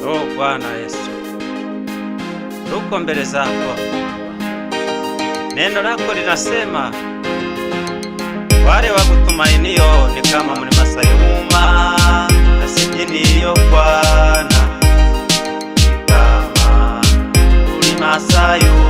O Bwana Yesu, tuko mbele zako. Neno lako linasema wale wakutumainio ni kama mlima Sayuni, na sijiniyo Bwana ni kama mlima Sayuni.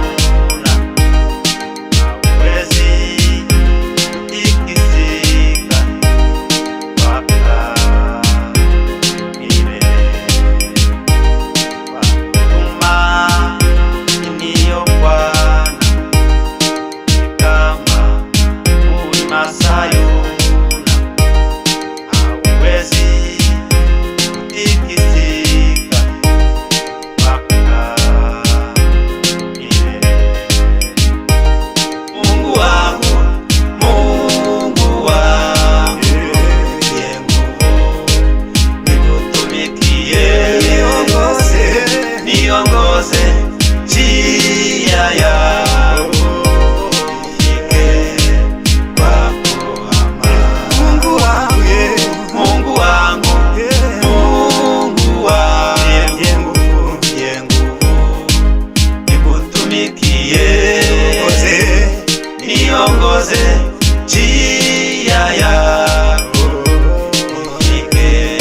Niongoze njia yako, nifike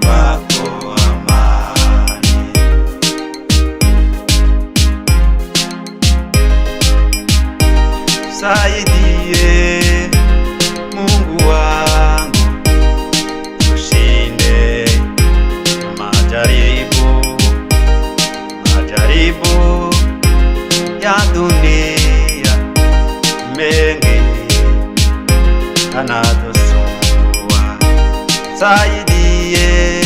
kwako amani. Saidie Mungu wangu, tushinde majaribu ya dunia mengi yanayosumbua. Saidie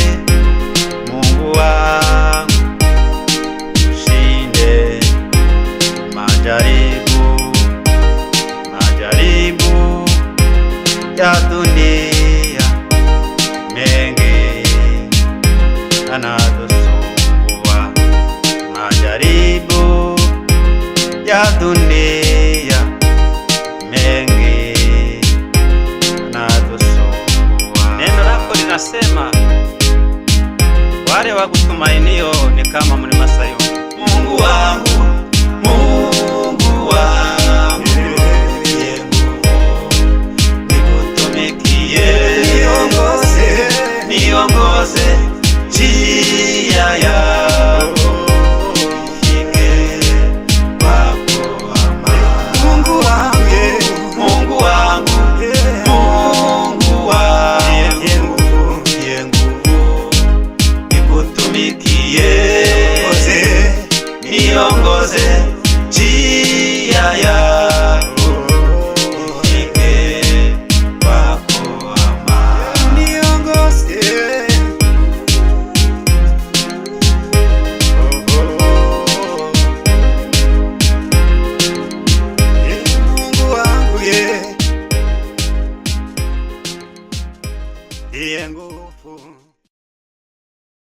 Mungu wangu, tushinde majaribu ya dunia mengi yanayosumbua. Majaribu ya dunia mengi yanayosumbua. Neno lako linasema wale wakutumainio ni kama mlima Sayuni. Mungu wangu, Mungu wangu, nikutumikie, niongoze njia yako, niongoze